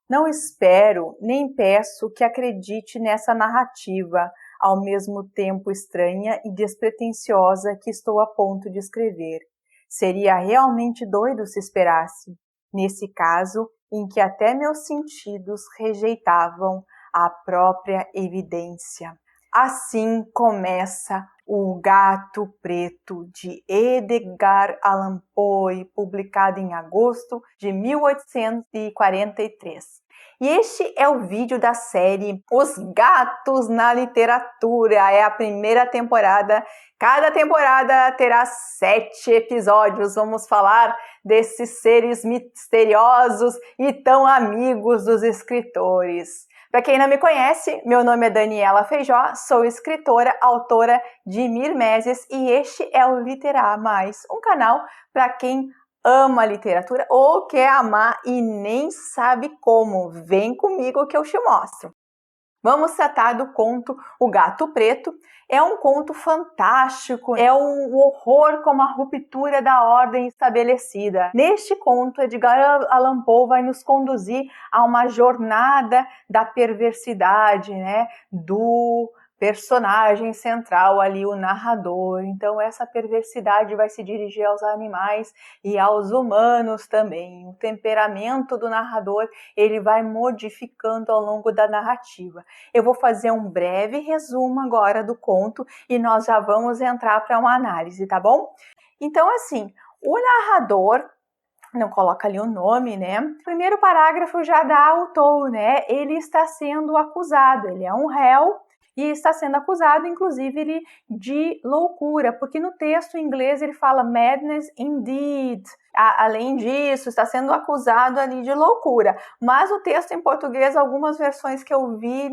Não espero nem peço que acredite nessa narrativa, ao mesmo tempo estranha e despretensiosa que estou a ponto de escrever. Seria realmente doido se esperasse, nesse caso em que até meus sentidos rejeitavam a própria evidência. Assim começa O Gato Preto, de Edgar Allan Poe, publicado em agosto de 1843. E este é o vídeo da série Os Gatos na Literatura. É a primeira temporada. Cada temporada terá 7 episódios. Vamos falar desses seres misteriosos e tão amigos dos escritores. Para quem não me conhece, meu nome é Daniela Feijó, sou escritora, autora de Mirmeses e este é o Literar Mais, um canal para quem ama literatura ou quer amar e nem sabe como. Vem comigo que eu te mostro. Vamos tratar do conto O Gato Preto. É um conto fantástico, é um horror como a ruptura da ordem estabelecida. Neste conto, Edgar Allan Poe vai nos conduzir a uma jornada da perversidade, né, do personagem central ali, o narrador. Então essa perversidade vai se dirigir aos animais e aos humanos também. O temperamento do narrador, ele vai modificando ao longo da narrativa. Eu vou fazer um breve resumo agora do conto e nós já vamos entrar para uma análise, tá bom? Então assim, o narrador, não coloca ali o nome, né? O primeiro parágrafo já dá o tom, né? Ele está sendo acusado, ele é um réu e está sendo acusado, inclusive, de loucura, porque no texto em inglês ele fala madness indeed. Além disso, está sendo acusado ali de loucura. Mas o texto em português, algumas versões que eu vi,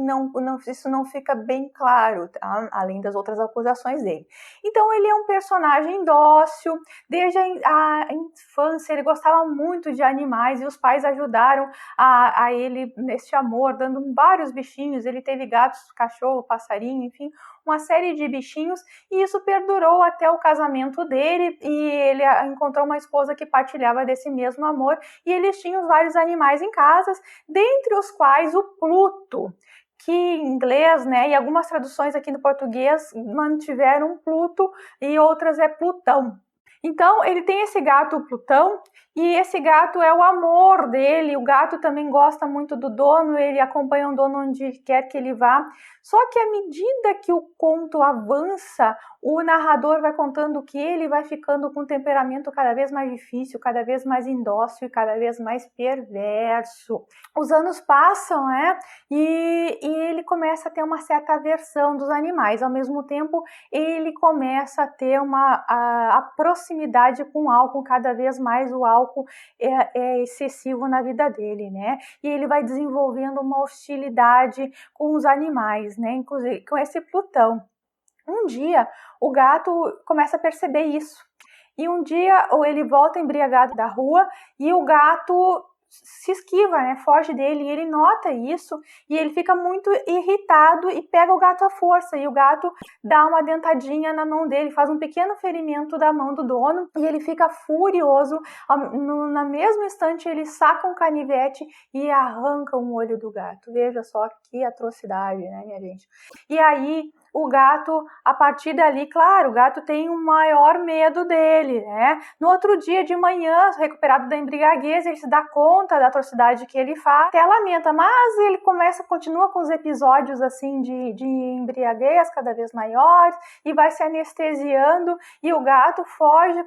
isso não fica bem claro, tá? Além das outras acusações dele. Então, ele é um personagem dócil. Desde a infância, ele gostava muito de animais e os pais ajudaram a ele nesse amor, dando vários bichinhos. Ele teve gatos, cachorro, passarinho, enfim, uma série de bichinhos, e isso perdurou até o casamento dele, e ele encontrou uma esposa que partilhava desse mesmo amor, e eles tinham vários animais em casa, dentre os quais o Pluto, que em inglês, né, e algumas traduções aqui no português mantiveram Pluto e outras é Plutão. Então, ele tem esse gato, o Plutão, e esse gato é o amor dele. O gato também gosta muito do dono, ele acompanha o dono onde quer que ele vá. Só que à medida que o conto avança, o narrador vai contando que ele vai ficando com um temperamento cada vez mais difícil, cada vez mais indócil e cada vez mais perverso. Os anos passam, né? E ele começa a ter uma certa aversão dos animais. Ao mesmo tempo, ele começa a ter a proximidade com o álcool, cada vez mais o álcool é excessivo na vida dele, né? E ele vai desenvolvendo uma hostilidade com os animais, né? Inclusive com esse Plutão. Um dia, o gato começa a perceber isso. E um dia, ele volta embriagado da rua e o gato se esquiva, né? Foge dele, e ele nota isso e ele fica muito irritado e pega o gato à força, e o gato dá uma dentadinha na mão dele, faz um pequeno ferimento da mão do dono e ele fica furioso. No mesmo instante ele saca um canivete e arranca um olho do gato. Veja só que atrocidade, né, minha gente? E aí o gato, a partir dali, claro, o gato tem um maior medo dele, né? No outro dia de manhã, recuperado da embriaguez, ele se dá conta da atrocidade que ele faz, até lamenta, mas ele continua com os episódios assim de embriaguez cada vez maiores e vai se anestesiando, e o gato foge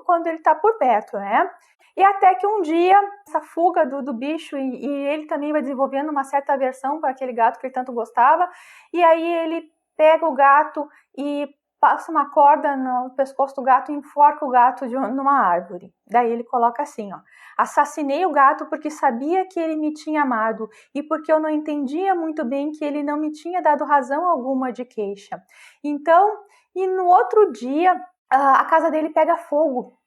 quando ele está por perto, né? E até que um dia, essa fuga do bicho, e ele também vai desenvolvendo uma certa aversão para aquele gato que ele tanto gostava, e aí ele pega o gato e passa uma corda no pescoço do gato e enforca o gato numa árvore. Daí ele coloca assim, ó: assassinei o gato porque sabia que ele me tinha amado e porque eu não entendia muito bem que ele não me tinha dado razão alguma de queixa. Então, e no outro dia, a casa dele pega fogo.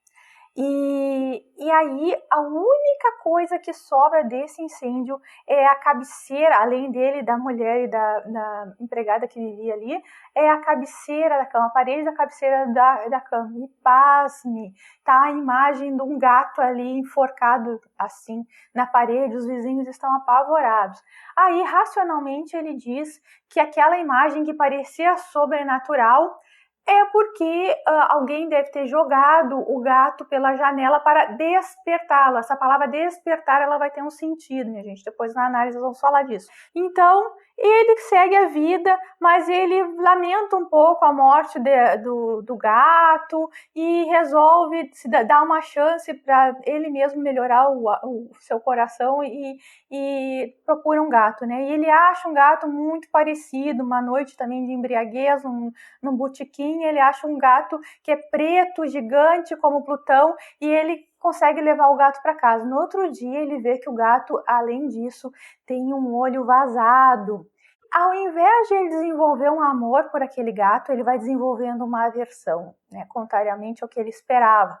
E aí a única coisa que sobra desse incêndio é a cabeceira, além dele, da mulher e da empregada que vivia ali, é a cabeceira da cama, a parede da cabeceira da cama. E pasme, tá a imagem de um gato ali enforcado assim na parede, os vizinhos estão apavorados. Aí, racionalmente, ele diz que aquela imagem que parecia sobrenatural é porque alguém deve ter jogado o gato pela janela para despertá-lo. Essa palavra despertar, ela vai ter um sentido, minha gente. Depois na análise vamos falar disso. Então, ele segue a vida, mas ele lamenta um pouco a morte do gato e resolve dar uma chance para ele mesmo melhorar o seu coração e procura um gato, né? E ele acha um gato muito parecido, uma noite também de embriaguez, num botequim, ele acha um gato que é preto, gigante como Plutão, e ele consegue levar o gato para casa. No outro dia, ele vê que o gato, além disso, tem um olho vazado. Ao invés de ele desenvolver um amor por aquele gato, ele vai desenvolvendo uma aversão, né? Contrariamente ao que ele esperava.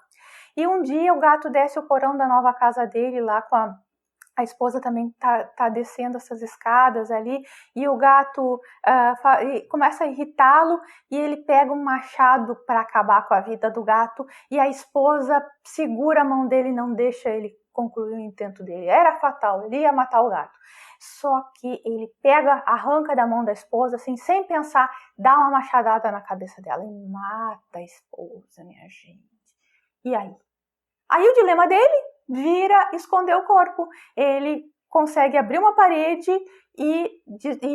E um dia o gato desce o porão da nova casa dele lá com a esposa também tá descendo essas escadas ali, e o gato começa a irritá-lo, e ele pega um machado para acabar com a vida do gato, e a esposa segura a mão dele e não deixa ele concluir o intento dele. Era fatal, ele ia matar o gato. Só que ele arranca da mão da esposa, assim, sem pensar, dá uma machadada na cabeça dela e mata a esposa, minha gente. E aí? Aí o dilema dele vira esconder o corpo. Ele consegue abrir uma parede e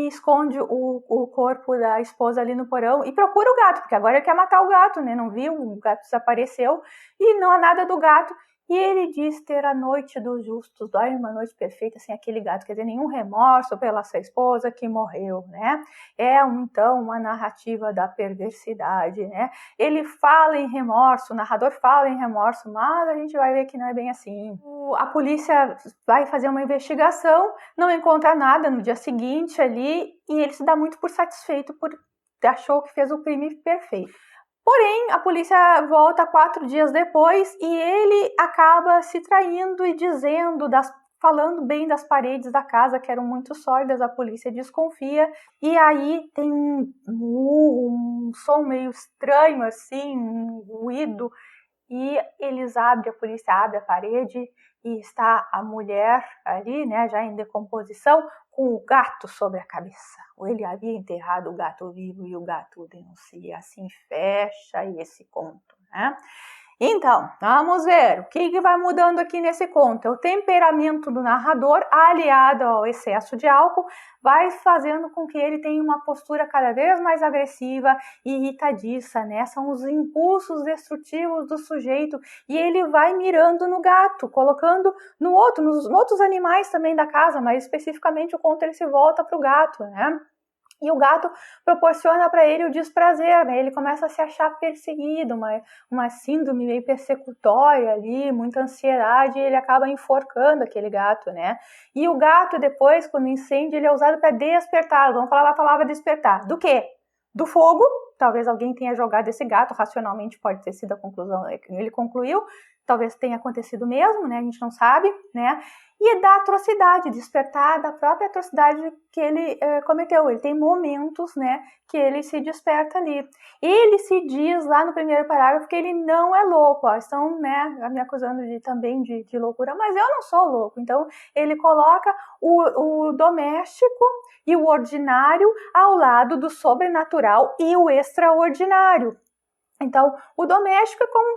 esconde o corpo da esposa ali no porão e procura o gato, porque agora ele quer matar o gato, né? Não viu, o gato desapareceu e não há nada do gato. E ele diz ter a noite dos justos, dorme uma noite perfeita sem aquele gato, quer dizer, nenhum remorso pela sua esposa que morreu, né? Então uma narrativa da perversidade, né? Ele fala em remorso, o narrador fala em remorso, mas a gente vai ver que não é bem assim. A polícia vai fazer uma investigação, não encontra nada no dia seguinte ali, e ele se dá muito por satisfeito, achou que fez o crime perfeito. Porém, a polícia volta 4 dias depois e ele acaba se traindo e falando bem das paredes da casa, que eram muito sólidas, a polícia desconfia, e aí tem um som meio estranho, assim, um ruído, e a polícia abre a parede e está a mulher ali, né, já em decomposição, com o gato sobre a cabeça. Ele havia enterrado o gato vivo e o gato denuncia. Assim fecha esse conto, né? Então, vamos ver o que vai mudando aqui nesse conto. O temperamento do narrador, aliado ao excesso de álcool, vai fazendo com que ele tenha uma postura cada vez mais agressiva e irritadiça, né? São os impulsos destrutivos do sujeito e ele vai mirando no gato, colocando nos outros animais também da casa, mas especificamente o conto ele se volta para o gato, né? E o gato proporciona para ele o desprazer, né? Ele começa a se achar perseguido, uma síndrome meio persecutória ali, muita ansiedade, e ele acaba enforcando aquele gato, né? E o gato depois, quando incende, ele é usado para despertar. Vamos falar a palavra despertar. Do quê? Do fogo. Talvez alguém tenha jogado esse gato, racionalmente pode ter sido a conclusão que ele concluiu. Talvez tenha acontecido mesmo, né? A gente não sabe, né? E da atrocidade, despertar da própria atrocidade que ele cometeu. Ele tem momentos, né, que ele se desperta ali. Ele se diz lá no primeiro parágrafo que ele não é louco. Ó, estão, né, me acusando também de loucura, mas eu não sou louco. Então, ele coloca o doméstico e o ordinário ao lado do sobrenatural e o extraordinário. Então, o doméstico é como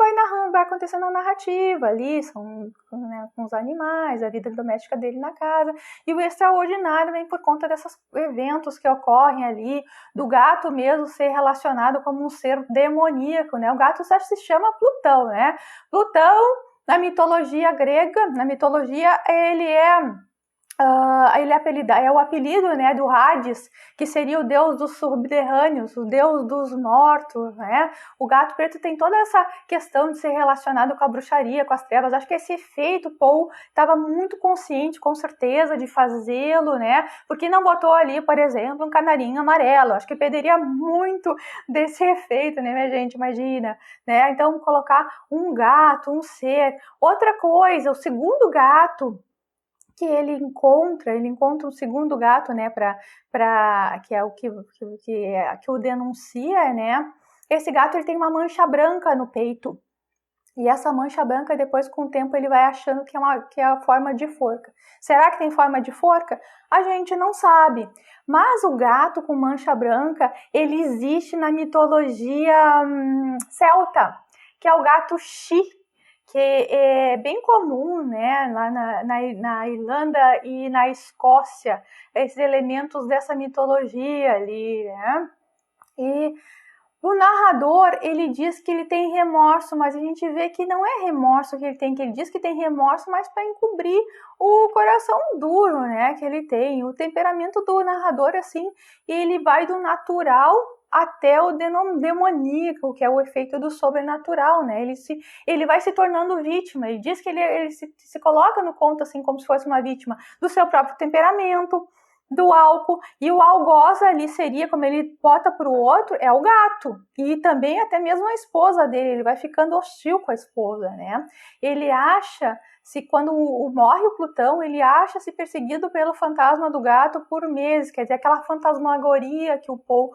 vai acontecendo a narrativa ali, são, né, com os animais, a vida doméstica dele na casa, e o extraordinário vem por conta desses eventos que ocorrem ali, do gato mesmo ser relacionado como um ser demoníaco, né? O gato se chama Plutão, né? Plutão, na mitologia grega, ele é é o apelido, né, do Hades, que seria o deus dos subterrâneos, o deus dos mortos, né? O gato preto tem toda essa questão de ser relacionado com a bruxaria, com as trevas. Acho que esse efeito Paul estava muito consciente, com certeza, de fazê-lo, né? Porque não botou ali, por exemplo, um canarinho amarelo. Acho que perderia muito desse efeito, né, minha gente? Imagina, né? Então, colocar um gato, um ser. Outra coisa, o segundo gato que ele encontra um segundo gato, né, que é o que o denuncia, né? Esse gato ele tem uma mancha branca no peito. E essa mancha branca, depois, com o tempo, ele vai achando que é a forma de forca. Será que tem forma de forca? A gente não sabe. Mas o gato com mancha branca, ele existe na mitologia celta, que é o gato Xi, que é bem comum, né, lá na Irlanda e na Escócia, esses elementos dessa mitologia ali, né? E o narrador, ele diz que ele tem remorso, mas a gente vê que não é remorso que ele diz que tem remorso, mas para encobrir o coração duro, né, que ele tem. O temperamento do narrador, assim, ele vai do natural até o demoníaco, que é o efeito do sobrenatural, né? Ele vai se tornando vítima. Ele diz que ele se coloca no conto assim como se fosse uma vítima do seu próprio temperamento, do álcool, e o algoz ali seria, como ele bota para o outro, é o gato, e também até mesmo a esposa dele, ele vai ficando hostil com a esposa, né? Ele acha, quando morre o Plutão, ele acha-se perseguido pelo fantasma do gato por meses, quer dizer, aquela fantasmagoria que o Paul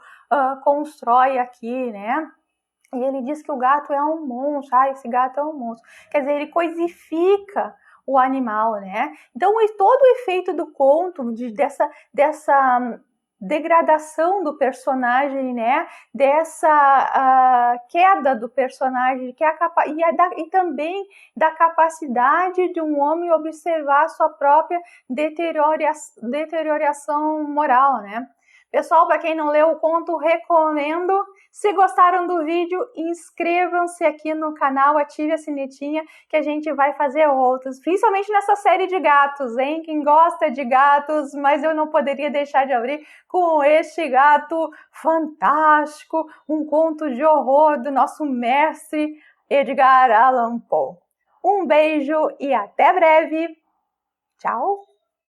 constrói aqui, né? E ele diz que o gato é um monstro, esse gato é um monstro. Quer dizer, ele coisifica o animal, né? Então, todo o efeito do conto, dessa degradação do personagem, né? Dessa queda do personagem, e também da capacidade de um homem observar sua própria deterioração moral, né? Pessoal, para quem não leu o conto, recomendo. Se gostaram do vídeo, inscrevam-se aqui no canal, ative a sinetinha que a gente vai fazer outros, principalmente nessa série de gatos, hein? Quem gosta de gatos, mas eu não poderia deixar de abrir com este gato fantástico, um conto de horror do nosso mestre Edgar Allan Poe. Um beijo e até breve. Tchau!